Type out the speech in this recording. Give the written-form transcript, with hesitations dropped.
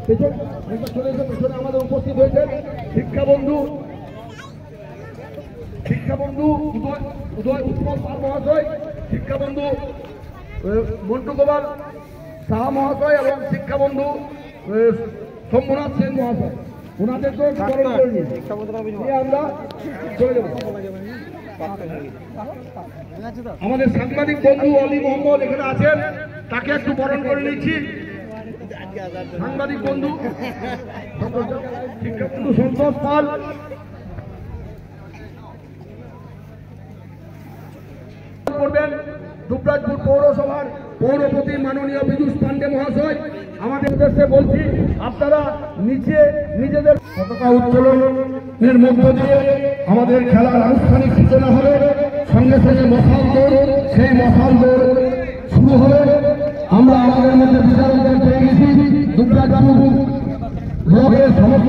পেছনে আমাদের উপস্থিত হয়েছেন শিক্ষাবন্ধু উদয় উৎপল পাল মহাশয়, শিক্ষাবন্ধু মন্টু গোপাল সাহা মহাশয় এবং শিক্ষাবন্ধু শম্ভুনাথ সেন মহাশয়। ওনাদের তো আমরা চলে যাব। আমাদের সাংবাদিক বন্ধু অলি মোহাম্মদ এখানে আছেন, তাকে একটু বরণ করে নিচ্ছি। সাংবাদিক বন্ধু শিক্ষাবন্ধু সন্তোষ পাল, করবেন দুবরাজপুর পৌরসভার পৌরপতি মাননীয় বিদুষ পান্ডে মহাশয়। আমাদের উদ্দেশ্যে বলছি, আপনারা নিচে নিজেদের পতাকা উত্তোলনের মধ্য দিয়ে আমাদের খেলার আনুষ্ঠানিক সূচনা হবে। সঙ্গে সঙ্গে মশাল দৌড়, সেই মশাল দৌড় শুরু হবে। আমরা আমাদের মধ্যে বিচারকদের পেয়ে গেছি। দুবরাজপুর ব্লকের সমস্ত